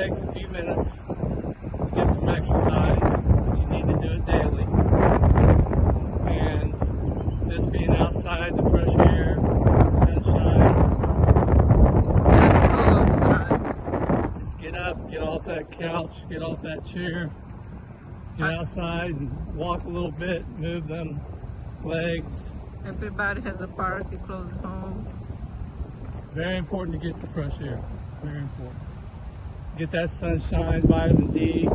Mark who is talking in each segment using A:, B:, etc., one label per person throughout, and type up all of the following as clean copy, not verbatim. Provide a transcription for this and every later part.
A: takes a few minutes to get some exercise, but you need to do it daily. And just being outside, the fresh air, sunshine.
B: Just go outside.
A: Just get up, get off that couch, get off that chair, get outside and walk a little bit, move them legs.
B: Everybody has a park close home.
A: Very important to get the fresh air. Very important. Get that sunshine, vitamin D.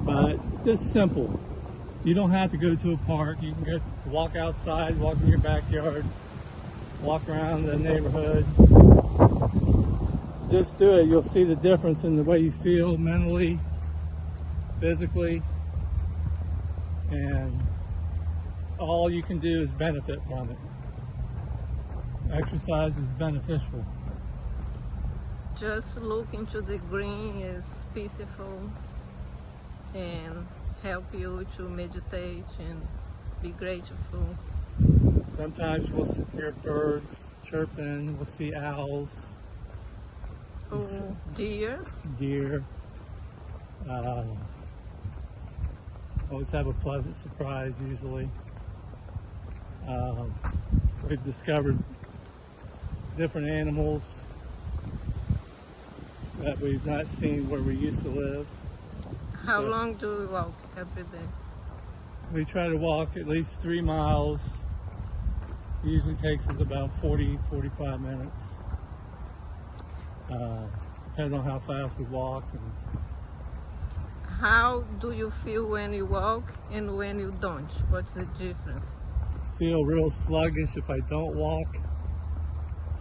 A: But just simple. You don't have to go to a park. You can go walk outside, walk in your backyard, walk around the neighborhood. Just do it. You'll see the difference in the way you feel mentally, physically, and all you can do is benefit from it. Exercise is beneficial.
B: Just look into the green is peaceful and help you to meditate and be grateful.
A: Sometimes we'll hear birds chirping, we'll see owls,
B: Oh, deers.
A: deer. Always have a pleasant surprise usually. We've discovered different animals that we've not seen where we used to live.
B: How
A: Yeah.
B: long do we walk every day?
A: We try to walk at least 3 miles. Usually takes us about 40-45 minutes. Depending on how fast we walk. And
B: How do you feel when you walk and when you don't? What's the difference?
A: feel real sluggish if I don't walk.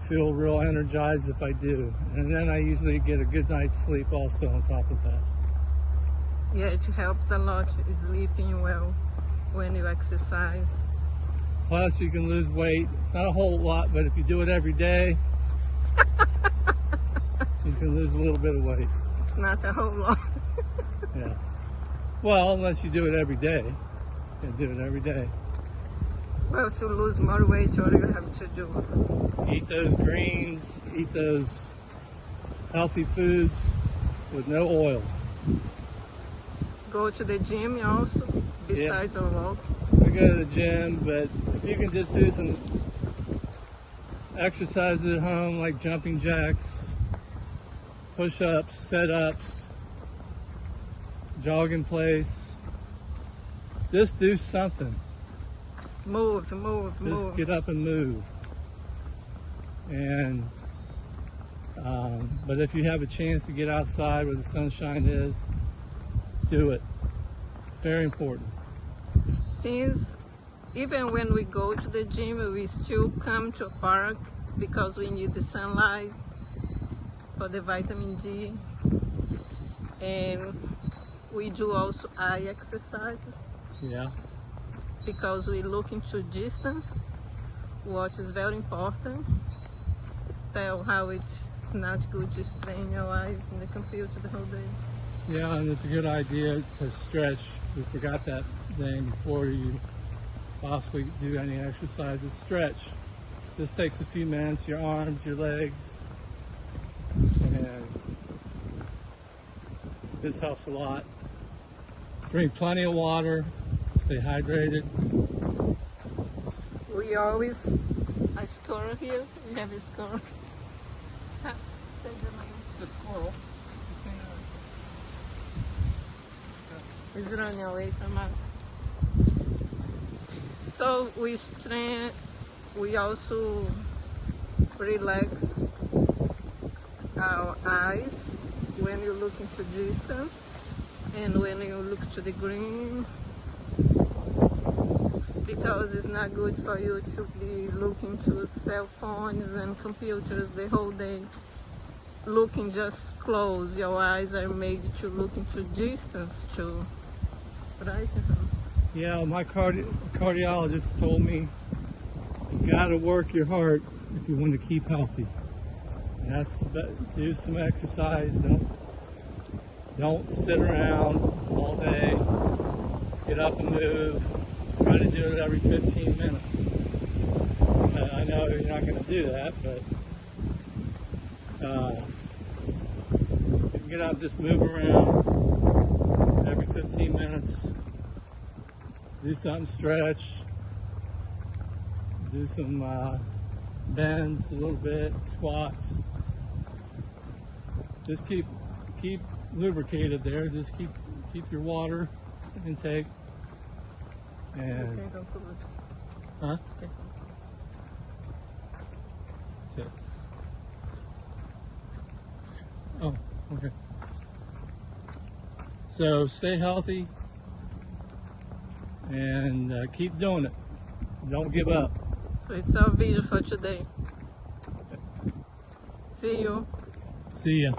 A: Feel real energized if I do. And then I usually get a good night's sleep also on top of that.
B: Yeah, it helps a lot sleeping well when you exercise.
A: Plus you can lose weight. Not a whole lot, but if you do it every day, you can lose a little bit of weight.
B: It's not a whole lot.
A: Yeah. Well, unless you do it every day. You do it every day.
B: Well, to lose more weight, what do you have to do?
A: Eat those greens, eat those healthy foods with no oil.
B: Go to the gym also, besides a walk.
A: I go to the gym, but if you can just do some exercises at home like jumping jacks, push-ups, sit-ups, jog in place, just do something.
B: Move.
A: Just get up and move. And but if you have a chance to get outside where the sunshine is, do it. Very important.
B: Since even when we go to the gym, we still come to a park because we need the sunlight for the vitamin D. And we do also eye exercises
A: Yeah.
B: because we look into distance, what is very important. Tell how it's not good to strain your eyes in the computer the whole day.
A: Yeah, and it's a good idea to stretch. We forgot that thing before you possibly do any exercises. Stretch. Just takes a few minutes, your arms, your legs, and this helps a lot. Drink plenty of water, stay hydrated.
B: We always, a squirrel here, we have a squirrel.
A: The squirrel.
B: He's running away from us. So we strain, we also relax our eyes when you look into distance and when you look to the green, because it's not good for you to be looking to cell phones and computers the whole day. Looking just close, your eyes are made to look into distance too, right?
A: Yeah, my cardiologist told me you gotta work your heart if you want to keep healthy. And that's do some exercise. Don't sit around all day. Get up and move. Try to do it every 15 minutes. I know you're not going to do that, but You can get out and just move around every 15 minutes. Do something, stretch. Do some bends a little bit, squats. Just keep lubricated there. Just keep your water intake. And
B: Okay, don't put it.
A: huh?
B: Okay.
A: That's it. Oh, okay. So stay healthy and keep doing it. Don't give up.
B: So it's our video for today. See you.
A: See ya.